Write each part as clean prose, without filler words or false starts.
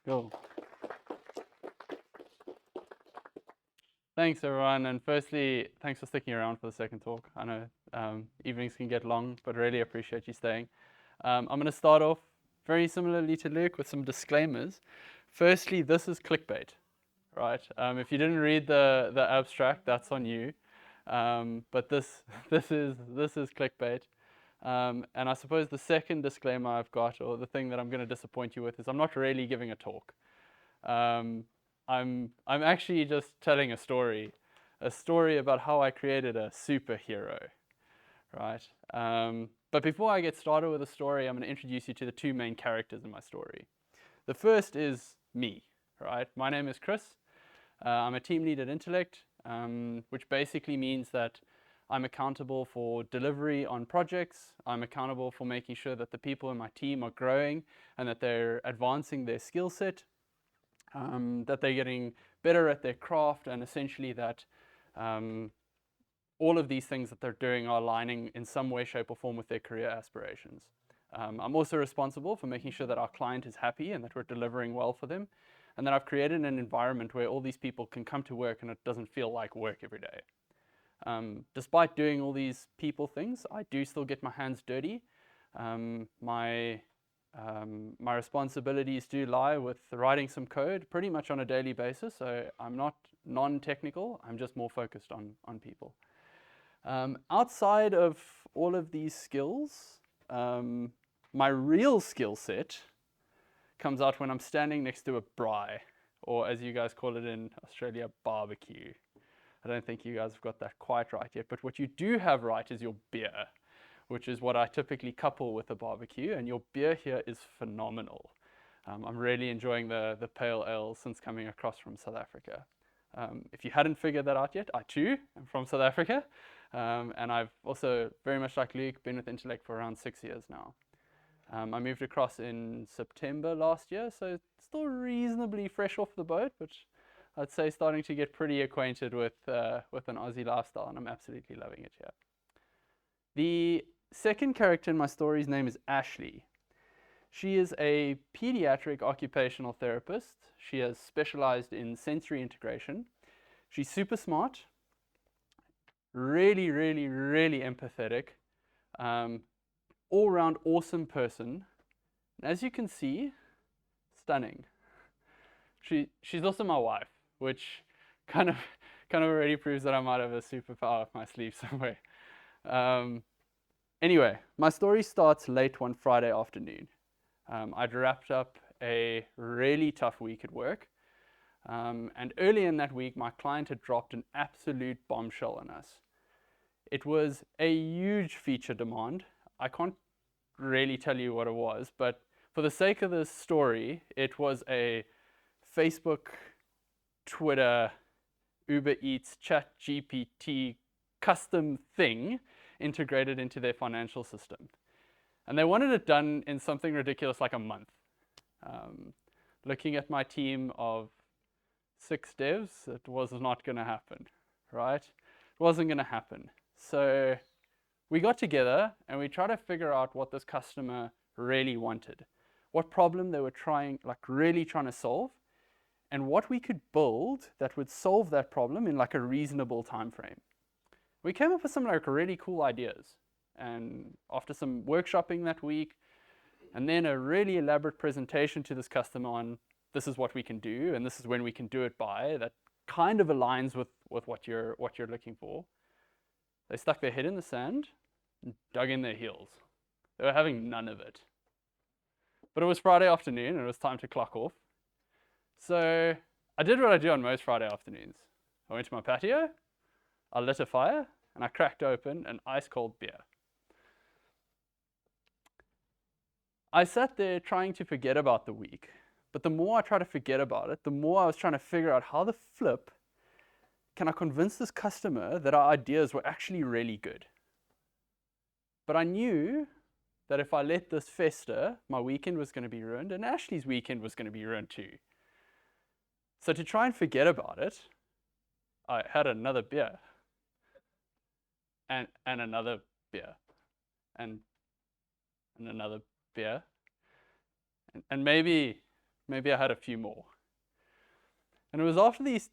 Cool. Thanks, everyone. And firstly, thanks for sticking around for the second talk. I know evenings can get long, but really appreciate you staying. I'm going to start off very similarly to Luke with some disclaimers. Firstly, this is clickbait, right? If you didn't read the abstract, that's on you. But this is clickbait. And I suppose the second disclaimer I've got, or the thing that I'm going to disappoint you with, is I'm not really giving a talk. I'm actually just telling a story about how I created a superhero, right? But before I get started with the story, I'm going to introduce you to the two main characters in my story. The first is me, right? My name is Chris. I'm a team lead at Entelect, which basically means that I'm accountable for delivery on projects. I'm accountable for making sure that the people in my team are growing and that they're advancing their skill set, that they're getting better at their craft, and essentially that all of these things that they're doing are aligning in some way, shape, or form with their career aspirations. I'm also responsible for making sure that our client is happy and that we're delivering well for them, and that I've created an environment where all these people can come to work and it doesn't feel like work every day. Despite doing all these people things, I do still get my hands dirty. My responsibilities do lie with writing some code pretty much on a daily basis, so I'm not non-technical, I'm just more focused on people. Outside of all of these skills, my real skill set comes out when I'm standing next to a braai, or as you guys call it in Australia, barbecue. I don't think you guys have got that quite right yet, but what you do have right is your beer, which is what I typically couple with a barbecue, and your beer here is phenomenal. I'm really enjoying the pale ale since coming across from South Africa. If you hadn't figured that out yet, I too am from South Africa, and I've also, very much like Luke, been with Entelect for around 6 years now. I moved across in September last year, so still reasonably fresh off the boat, but I'd say starting to get pretty acquainted with an Aussie lifestyle, and I'm absolutely loving it here. The second character in my story's name is Ashley. She is a pediatric occupational therapist. She has specialized in sensory integration. She's super smart, really, really, really empathetic, all-round awesome person. And as you can see, stunning. She's also my wife, which kind of already proves that I might have a superpower up my sleeve somewhere. Anyway, my story starts late one Friday afternoon. I'd wrapped up a really tough week at work, and early in that week, my client had dropped an absolute bombshell on us. It was a huge feature demand. I can't really tell you what it was, but for the sake of this story, it was a Facebook, Twitter, Uber Eats, ChatGPT custom thing integrated into their financial system. And they wanted it done in something ridiculous like a month. Looking at my team of 6 devs, it was not going to happen, right? It wasn't going to happen. So we got together and we tried to figure out what this customer really wanted, what problem they were really trying to solve, and what we could build that would solve that problem in like a reasonable time frame. We came up with some like really cool ideas, and after some workshopping that week, and then a really elaborate presentation to this customer on this is what we can do and this is when we can do it by, that kind of aligns with what you're looking for. They stuck their head in the sand and dug in their heels. They were having none of it. But it was Friday afternoon and it was time to clock off. So I did what I do on most Friday afternoons. I went to my patio, I lit a fire, and I cracked open an ice cold beer. I sat there trying to forget about the week, but the more I tried to forget about it, the more I was trying to figure out how the flip can I convince this customer that our ideas were actually really good. But I knew that if I let this fester, my weekend was going to be ruined, and Ashley's weekend was going to be ruined too. So to try and forget about it, I had another beer, and another beer, and another beer, and maybe maybe I had a few more. And it was after these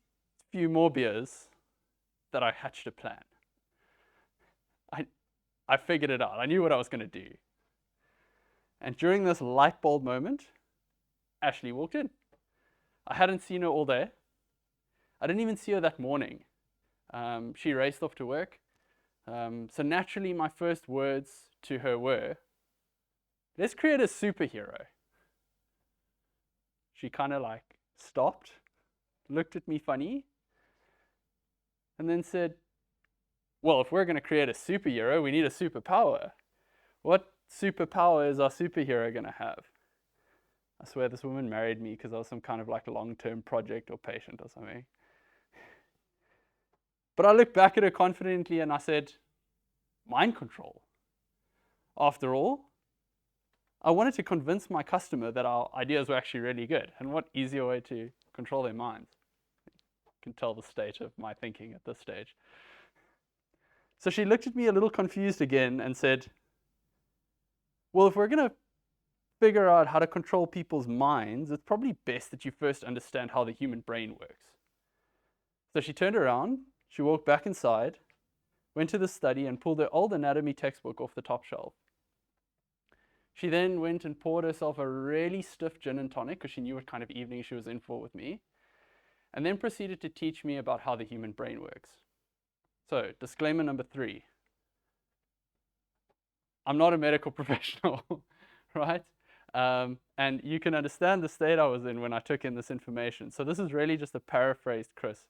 few more beers that I hatched a plan. I figured it out. I knew what I was going to do. And during this light bulb moment, Ashley walked in. I hadn't seen her all day. I didn't even see her that morning. She raced off to work. So naturally, my first words to her were, let's create a superhero. She kind of like stopped, looked at me funny, and then said, well, if we're going to create a superhero, we need a superpower. What superpower is our superhero going to have? I swear this woman married me because I was some kind of like long-term project or patient or something. But I looked back at her confidently and I said, mind control. After all, I wanted to convince my customer that our ideas were actually really good. And what easier way to control their minds? You can tell the state of my thinking at this stage. So she looked at me a little confused again and said, well, if we're going to figure out how to control people's minds, it's probably best that you first understand how the human brain works. So she turned around, she walked back inside, went to the study and pulled her old anatomy textbook off the top shelf. She then went and poured herself a really stiff gin and tonic because she knew what kind of evening she was in for with me, and then proceeded to teach me about how the human brain works. So, disclaimer number 3. I'm not a medical professional, right? And you can understand the state I was in when I took in this information. So this is really just a paraphrased Chris.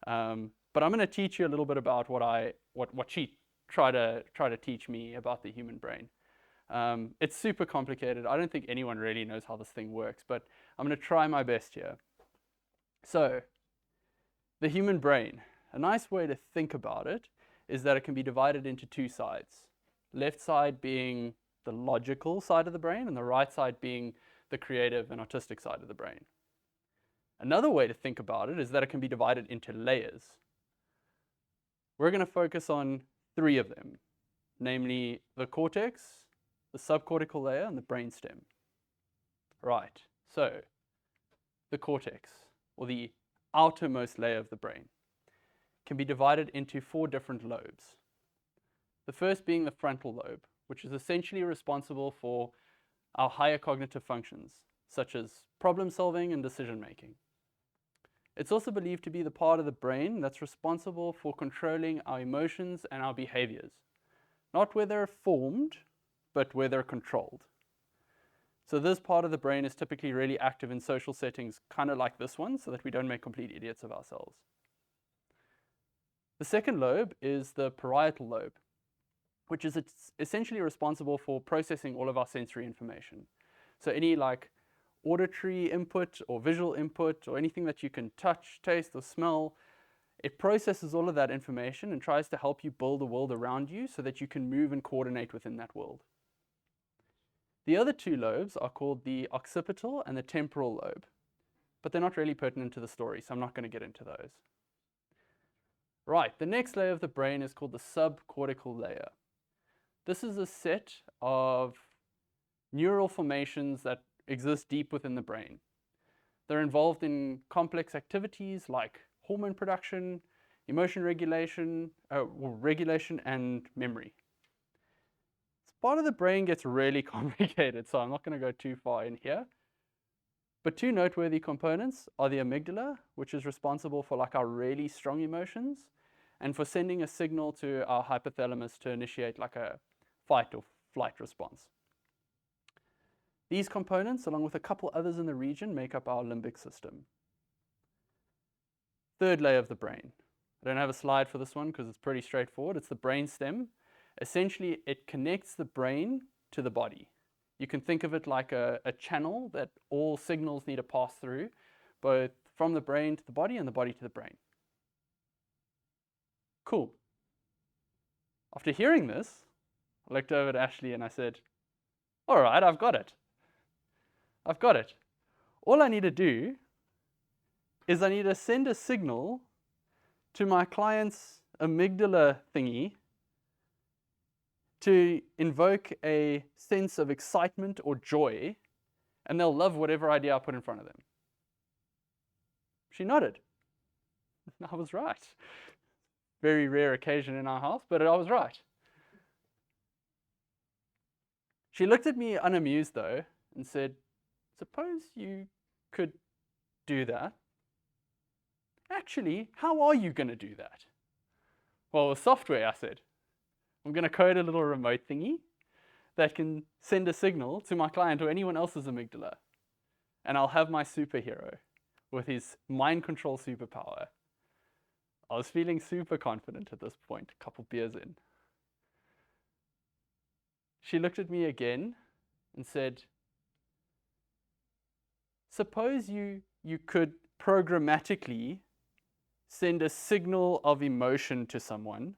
But I'm going to teach you a little bit about what she tried to teach me about the human brain. It's super complicated. I don't think anyone really knows how this thing works, but I'm going to try my best here. So, the human brain. A nice way to think about it is that it can be divided into 2 sides. Left side being the logical side of the brain and the right side being the creative and artistic side of the brain. Another way to think about it is that it can be divided into layers. We're going to focus on 3 of them, namely the cortex, the subcortical layer, and the brainstem. Right, so the cortex, or the outermost layer of the brain, can be divided into 4 different lobes. The first being the frontal lobe, which is essentially responsible for our higher cognitive functions, such as problem solving and decision making. It's also believed to be the part of the brain that's responsible for controlling our emotions and our behaviors, not where they're formed, but where they're controlled. So this part of the brain is typically really active in social settings, kind of like this one, so that we don't make complete idiots of ourselves. The second lobe is the parietal lobe, which is essentially responsible for processing all of our sensory information. So any like auditory input or visual input or anything that you can touch, taste, or smell, it processes all of that information and tries to help you build a world around you so that you can move and coordinate within that world. The other 2 lobes are called the occipital and the temporal lobe, but they're not really pertinent to the story, so I'm not going to get into those. Right, the next layer of the brain is called the subcortical layer. This is a set of neural formations that exist deep within the brain. They're involved in complex activities like hormone production, emotion regulation, regulation and memory. This part of the brain gets really complicated, so I'm not going to go too far in here. But 2 noteworthy components are the amygdala, which is responsible for like our really strong emotions, and for sending a signal to our hypothalamus to initiate like a fight or flight response. These components, along with a couple others in the region, make up our limbic system. Third layer of the brain. I don't have a slide for this one because it's pretty straightforward. It's the brainstem. Essentially, it connects the brain to the body. You can think of it like a channel that all signals need to pass through, both from the brain to the body and the body to the brain. Cool. After hearing this, I looked over at Ashley and I said, all right, I've got it. I've got it. All I need to do is I need to send a signal to my client's amygdala thingy to invoke a sense of excitement or joy, and they'll love whatever idea I put in front of them. She nodded. I was right. Very rare occasion in our house, but I was right. She looked at me unamused though and said, suppose you could do that. Actually, how are you going to do that? Well, with software, I said. I'm going to code a little remote thingy that can send a signal to my client or anyone else's amygdala. And I'll have my superhero with his mind control superpower. I was feeling super confident at this point, a couple beers in. She looked at me again and said, suppose you could programmatically send a signal of emotion to someone.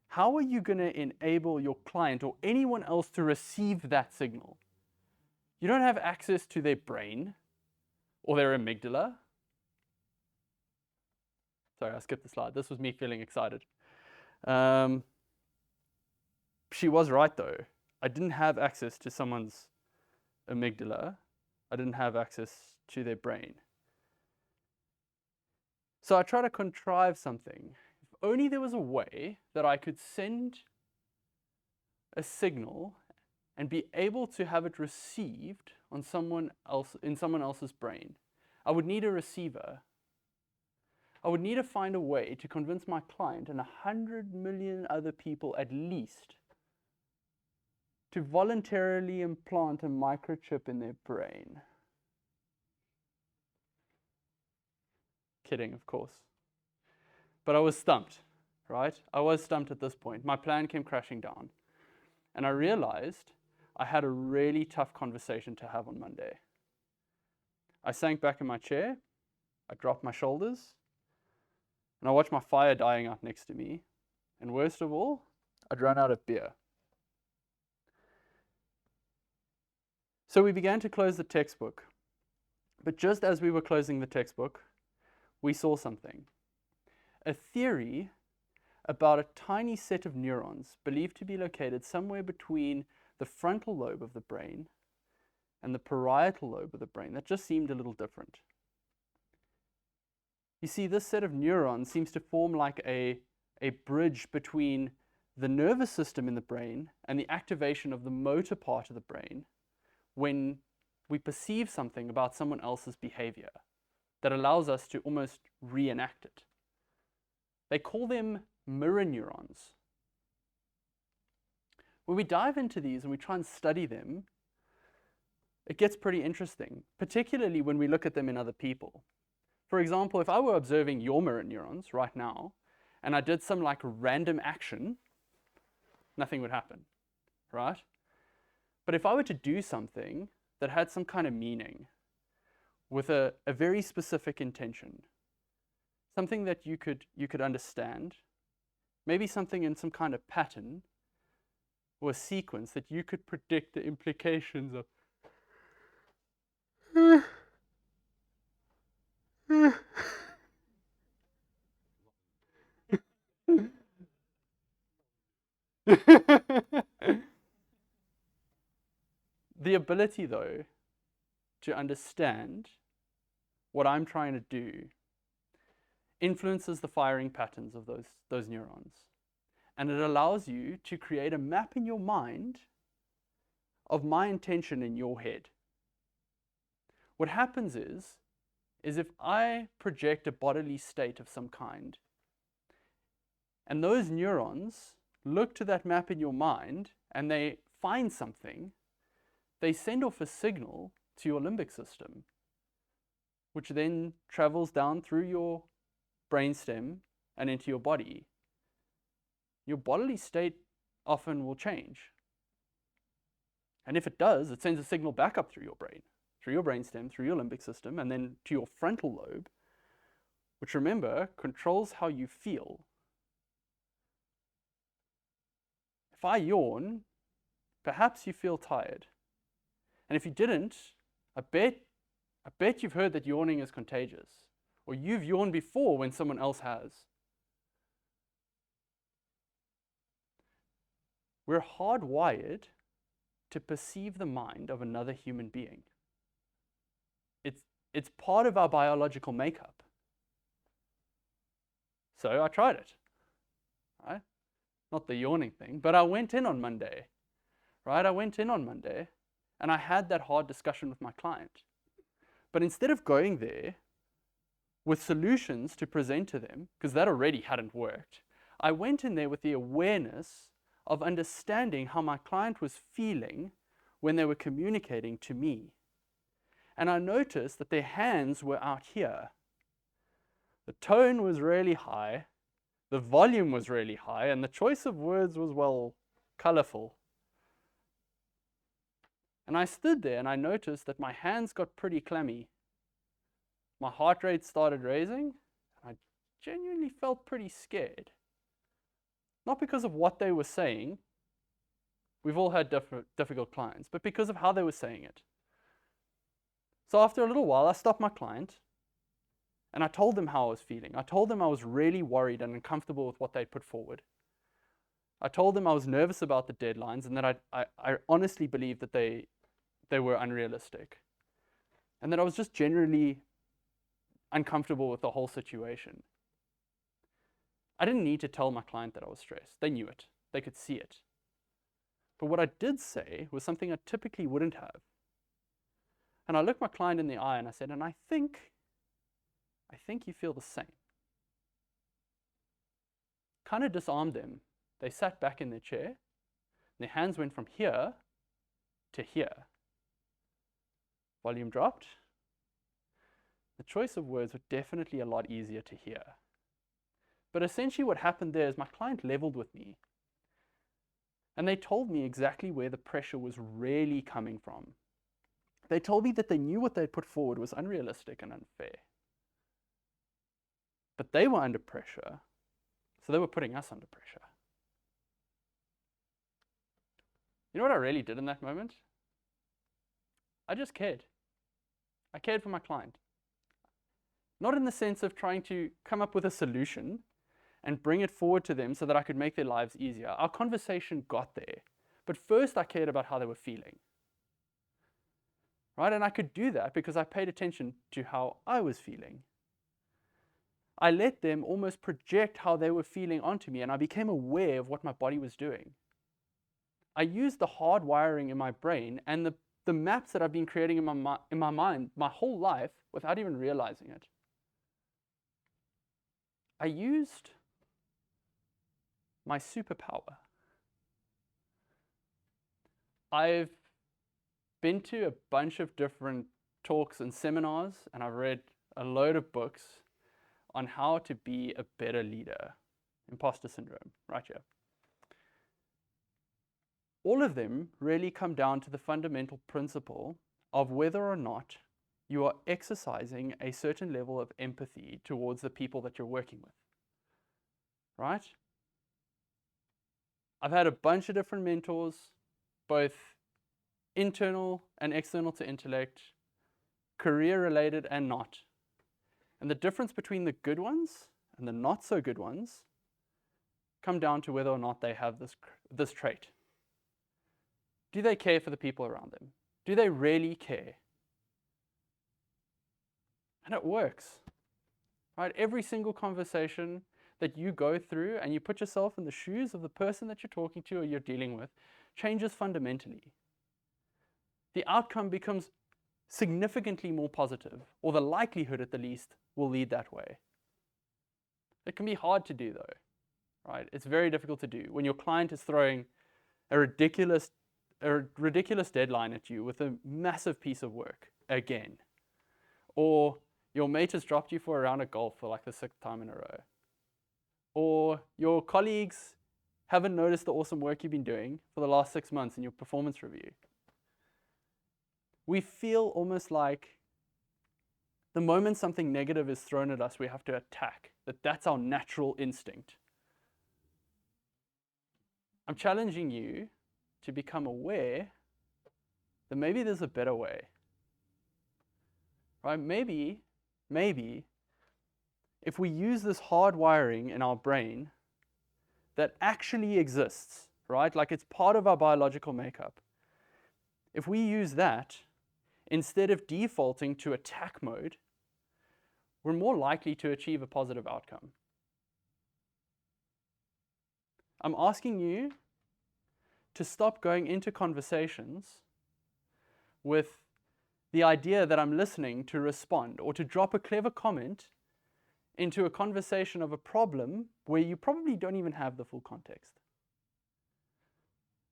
How are you going to enable your client or anyone else to receive that signal? You don't have access to their brain or their amygdala. Sorry, I skipped the slide. This was me feeling excited. She was right though. I didn't have access to someone's amygdala. I didn't have access to their brain. So I tried to contrive something. If only there was a way that I could send a signal and be able to have it received on someone else, in someone else's brain. I would need a receiver. I would need to find a way to convince my client and 100 million other people at least to voluntarily implant a microchip in their brain. Kidding, of course. But I was stumped, right? I was stumped at this point. My plan came crashing down. And I realized I had a really tough conversation to have on Monday. I sank back in my chair, I dropped my shoulders, and I watched my fire dying out next to me. And worst of all, I'd run out of beer. So we began to close the textbook. But just as we were closing the textbook, we saw something. A theory about a tiny set of neurons believed to be located somewhere between the frontal lobe of the brain and the parietal lobe of the brain that just seemed a little different. You see, this set of neurons seems to form like a bridge between the nervous system in the brain and the activation of the motor part of the brain when we perceive something about someone else's behavior that allows us to almost reenact it. They call them mirror neurons. When we dive into these and we try and study them, it gets pretty interesting, particularly when we look at them in other people. For example, if I were observing your mirror neurons right now, and I did some like random action, nothing would happen, right? But if I were to do something that had some kind of meaning, with a very specific intention, something that you could understand, maybe something in some kind of pattern or a sequence that you could predict the implications of. The ability, though, to understand what I'm trying to do influences the firing patterns of those neurons. And it allows you to create a map in your mind of my intention in your head. What happens is if I project a bodily state of some kind, and those neurons look to that map in your mind and they find something, they send off a signal to your limbic system, which then travels down through your brainstem and into your body. Your bodily state often will change. And if it does, it sends a signal back up through your brain, through your brainstem, through your limbic system, and then to your frontal lobe, which, remember, controls how you feel. If I yawn, perhaps you feel tired. And if you didn't, I bet you've heard that yawning is contagious, or you've yawned before when someone else has. We're hardwired to perceive the mind of another human being. It's part of our biological makeup. So I tried it, right? Not the yawning thing, but I went in on Monday, right? I went in on Monday and I had that hard discussion with my client. But instead of going there with solutions to present to them, because that already hadn't worked, I went in there with the awareness of understanding how my client was feeling when they were communicating to me. And I noticed that their hands were out here. The tone was really high, the volume was really high, and the choice of words was, well, colorful. And I stood there and I noticed that my hands got pretty clammy. My heart rate started raising. I genuinely felt pretty scared. Not because of what they were saying. We've all had difficult clients, but because of how they were saying it. So after a little while, I stopped my client and I told them how I was feeling. I told them I was really worried and uncomfortable with what they'd put forward. I told them I was nervous about the deadlines and that I honestly believed that they were unrealistic. And that I was just generally uncomfortable with the whole situation. I didn't need to tell my client that I was stressed. They knew it. They could see it. But what I did say was something I typically wouldn't have. And I looked my client in the eye and I said, and I think you feel the same. Kind of disarmed them. They sat back in their chair. And their hands went from here to here. Volume dropped. The choice of words were definitely a lot easier to hear. But essentially what happened there is my client leveled with me. And they told me exactly where the pressure was really coming from. They told me that they knew what they'd put forward was unrealistic and unfair. But they were under pressure, so they were putting us under pressure. You know what I really did in that moment? I just cared. I cared for my client. Not in the sense of trying to come up with a solution and bring it forward to them so that I could make their lives easier. Our conversation got there. But first I cared about how they were feeling. Right? And I could do that because I paid attention to how I was feeling. I let them almost project how they were feeling onto me, and I became aware of what my body was doing. I used the hard wiring in my brain and the maps that I've been creating in my mind my whole life without even realizing it. I used my superpower. I've been to a bunch of different talks and seminars, and I've read a load of books on how to be a better leader. Imposter syndrome, right here. All of them really come down to the fundamental principle of whether or not you are exercising a certain level of empathy towards the people that you're working with. Right? I've had a bunch of different mentors, both internal and external to Entelect, career-related and not. And the difference between the good ones and the not so good ones come down to whether or not they have this trait. Do they care for the people around them? Do they really care? And it works. Right? Every single conversation that you go through and you put yourself in the shoes of the person that you're talking to or you're dealing with changes fundamentally. The outcome becomes significantly more positive, or the likelihood at the least will lead that way. It can be hard to do though, right? It's very difficult to do when your client is throwing a ridiculous deadline at you with a massive piece of work again. Or your mate has dropped you for a round of golf for like the 6th time in a row. Or your colleagues haven't noticed the awesome work you've been doing for the last 6 months in your performance review. We feel almost like the moment something negative is thrown at us, we have to attack. That's our natural instinct. I'm challenging you to become aware that maybe there's a better way. Right? Maybe if we use this hard wiring in our brain that actually exists, right? Like it's part of our biological makeup. if we use that instead of defaulting to attack mode, we're more likely to achieve a positive outcome. I'm asking you to stop going into conversations with the idea that I'm listening to respond or to drop a clever comment into a conversation of a problem where you probably don't even have the full context.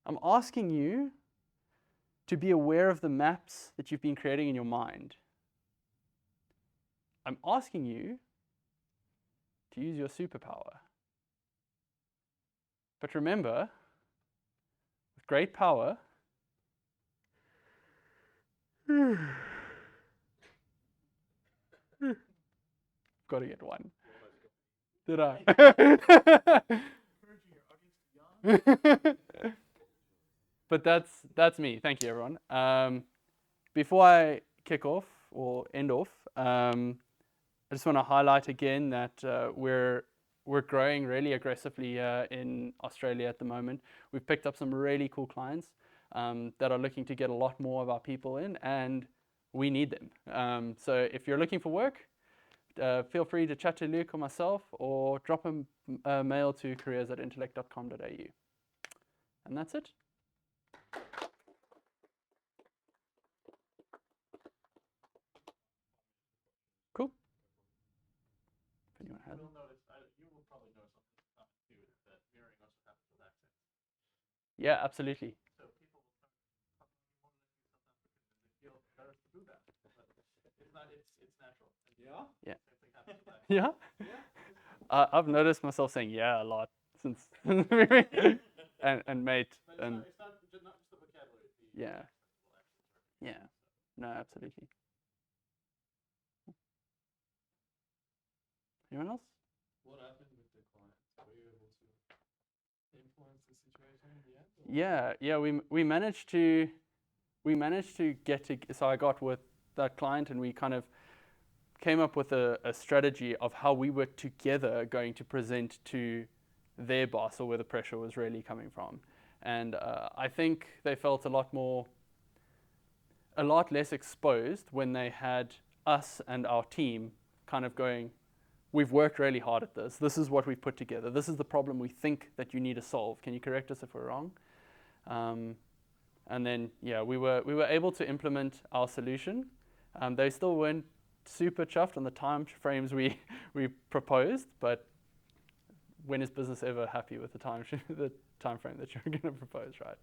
I'm asking you to be aware of the maps that you've been creating in your mind. I'm asking you to use your superpower. But remember, with great power, got to get one. Did I? But that's me. Thank you, everyone. Before I kick off or end off, I just want to highlight again that we're growing really aggressively in Australia at the moment. We've picked up some really cool clients that are looking to get a lot more of our people in, and we need them. So if you're looking for work, feel free to chat to Luke or myself, or drop a mail to careers@entelect.com.au. And that's it. Cool. If anyone has. You will probably notice something too, that mirroring also happens with accents. Yeah, absolutely. So people will start talking more than you sometimes because they feel embarrassed to do that. But it's natural. Yeah. Same thing happens with accents. Yeah. I've noticed myself saying yeah a lot since and mate But and it's not just the vocabulary. yeah. Yeah. No, absolutely. Anyone else? What happened with the clients? Were you able to influence the situation in the end? Yeah. We managed to get to. So I got with that client, and we kind of came up with a strategy of how we were together going to present to their boss, or where the pressure was really coming from. And I think they felt a lot less exposed when they had us and our team kind of going, we've worked really hard at this. This is what we've put together. This is the problem we think that you need to solve. Can you correct us if we're wrong? And then, we were able to implement our solution. They still weren't super chuffed on the time frames we proposed, but when is business ever happy with the time frame that you're going to propose, right?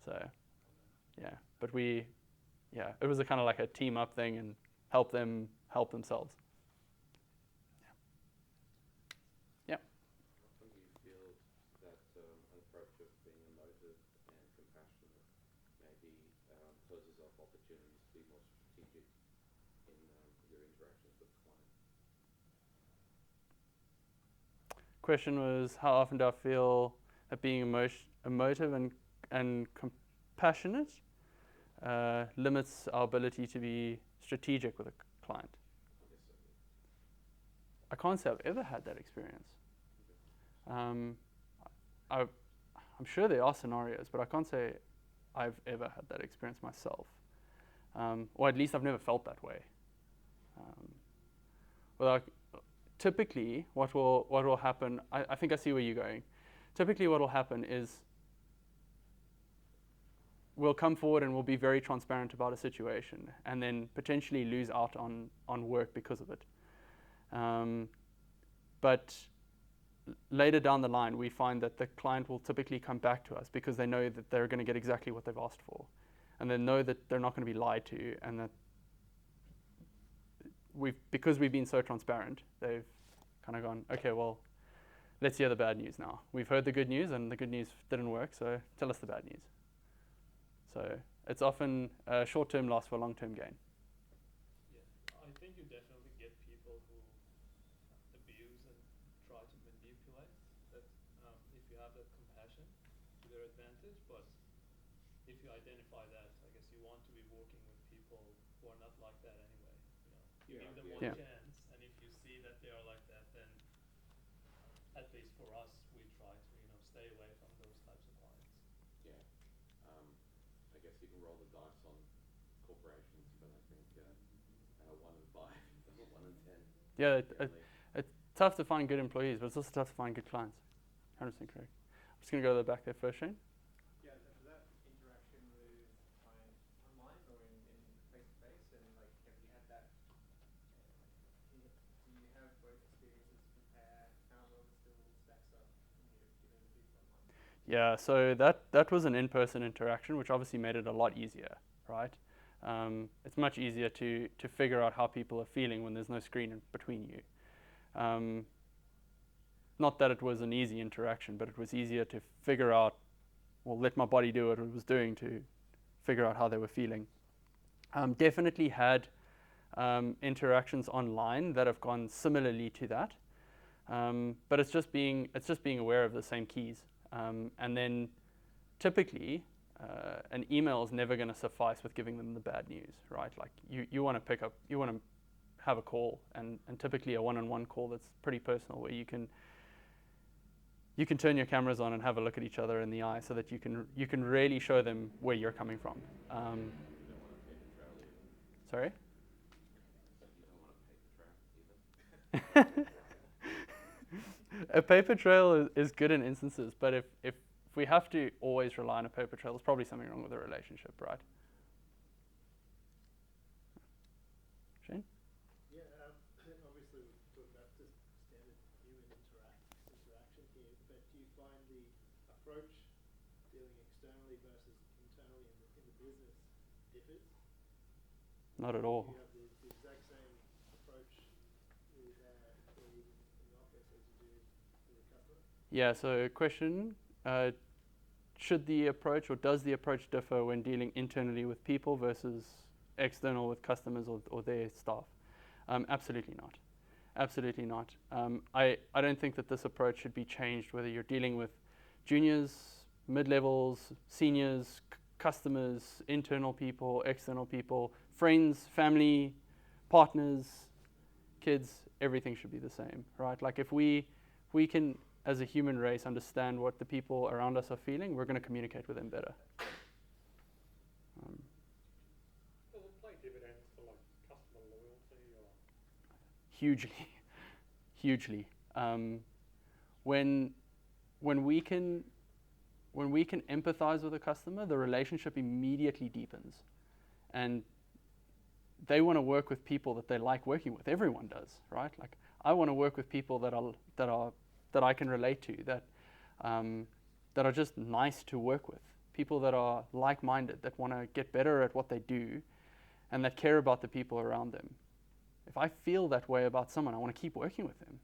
So, but it was a kind of like a team up thing and help them help themselves. Yeah. How often do you feel that approach of being emotive and compassionate maybe closes off opportunities to be more strategic in your interactions with clients? Question was, how often do I feel that being emotive and compassionate limits our ability to be strategic with a client? I can't say I've ever had that experience. I'm sure there are scenarios, but I can't say I've ever had that experience myself. Or at least I've never felt that way. Typically, what will happen, I think I see where you're going. Typically what will happen is we'll come forward and we'll be very transparent about a situation, and then potentially lose out on work because of it. But later down the line, we find that the client will typically come back to us because they know that they're going to get exactly what they've asked for. And they know that they're not going to be lied to, and that because we've been so transparent, they've kind of gone, okay, well, let's hear the bad news now. We've heard the good news, and the good news didn't work, so tell us the bad news. So it's often a short-term loss for a long-term gain. Yeah, I think you definitely get people who abuse and try to manipulate. That if you have that compassion to their advantage, but if you identify that, I guess you want to be working with people who are not like that anyway. You give them one chance, and if you see that they are like that, then at least for us, we try to stay away from those types of clients. Yeah. I guess guess you can roll the dice on corporations, but I think 1 in 5, 1 in 10. Yeah, Generally. it's tough to find good employees, but it's also tough to find good clients. 100% correct. I'm just going to go to the back there first, Shane. Yeah, was that interaction with client online or in face-to-face? And like, have you had that? Do you have both experiences to compare how well it still stacks up when you're giving the people online? Yeah, so that was an in-person interaction, which obviously made it a lot easier, right? It's much easier to figure out how people are feeling when there's no screen in between you. Not that it was an easy interaction, but it was easier to figure out, well, let my body do what it was doing to figure out how they were feeling. Definitely had interactions online that have gone similarly to that, but it's just being aware of the same keys, and then typically an email is never going to suffice with giving them the bad news, right? Like you want to pick up, you want to have a call, and typically a one-on-one call that's pretty personal, where you can turn your cameras on and have a look at each other in the eye, so that you can really show them where you're coming from. You don't want a paper trail either. Sorry? You don't want a paper trail either. A paper trail is good in instances, but if we have to always rely on a paper trail, there's probably something wrong with the relationship, right? Shane? Yeah, obviously we've talked about just standard human interaction here, but do you find the approach dealing externally versus internally in the business differs? Not at all. Do you have the exact same approach with employees in the office as you do with a customer? Yeah, so question, should the approach, or does the approach differ when dealing internally with people versus external with customers or their staff? Absolutely not. Absolutely not. I don't think that this approach should be changed whether you're dealing with juniors, mid-levels, seniors, customers, internal people, external people, friends, family, partners, kids. Everything should be the same, right? Like if we can, as a human race, understand what the people around us are feeling, we're going to communicate with them better. Does it play dividends for like customer loyalty or? Hugely, hugely. When we can empathize with a customer, the relationship immediately deepens, and they want to work with people that they like working with. Everyone does, right? Like I want to work with people that I can relate to, that are just nice to work with, people that are like-minded, that want to get better at what they do, and that care about the people around them. If I feel that way about someone, I want to keep working with them.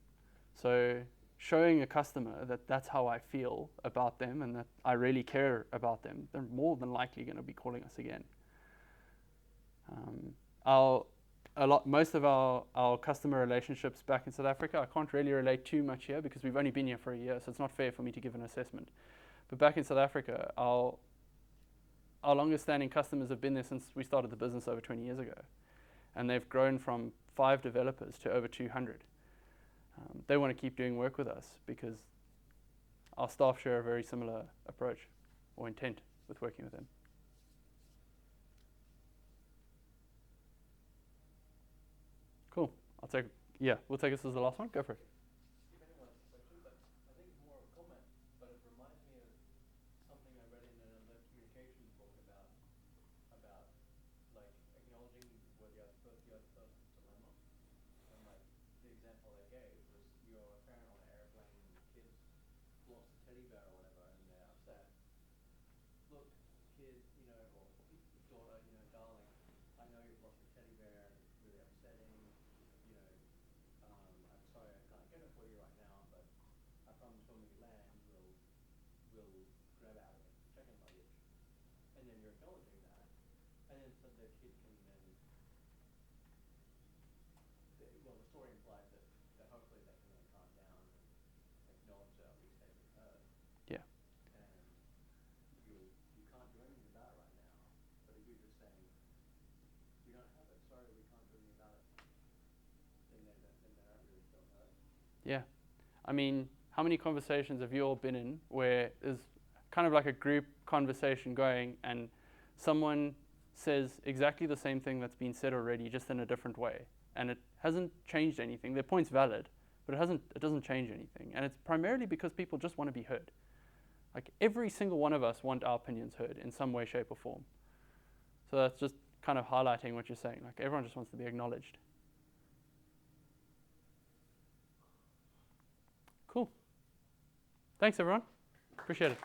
So showing a customer that that's how I feel about them and that I really care about them, they're more than likely going to be calling us again. Most of our customer relationships back in South Africa, I can't really relate too much here because we've only been here for a year, so it's not fair for me to give an assessment. But back in South Africa, our longest standing customers have been there since we started the business over 20 years ago. And they've grown from 5 developers to over 200. They want to keep doing work with us because our staff share a very similar approach or intent with working with them. Cool. We'll take this as the last one. Go for it. If anyone has a question, but I think it's more of a comment, but it reminds me of something I read in an alert communications book about like acknowledging where the other person's dilemma. And like the example they gave was you're a parent on an airplane and your kid lost a teddy bear or whatever and they're upset. Look, kid, or daughter, darling, I know you've lost your teddy bear and it's really upsetting. I'm sorry I can't get it for you right now, but I promise when we land, we'll grab out of it, check in luggage, and then you're acknowledging that, and then so the kid can then, the story implies that hopefully they can then calm down and acknowledge that at least they've been heard. Yeah. And you can't do anything about it right now, but if you're just saying, you don't have it, sorry, we can't do anything about it, then they don't really feel heard. Yeah. I mean, how many conversations have you all been in where there's kind of like a group conversation going and someone says exactly the same thing that's been said already, just in a different way, and it hasn't changed anything. Their point's valid, but it doesn't change anything. And it's primarily because people just want to be heard. Like every single one of us want our opinions heard in some way, shape, or form. So that's just kind of highlighting what you're saying. Like everyone just wants to be acknowledged. Cool. Thanks, everyone. Appreciate it.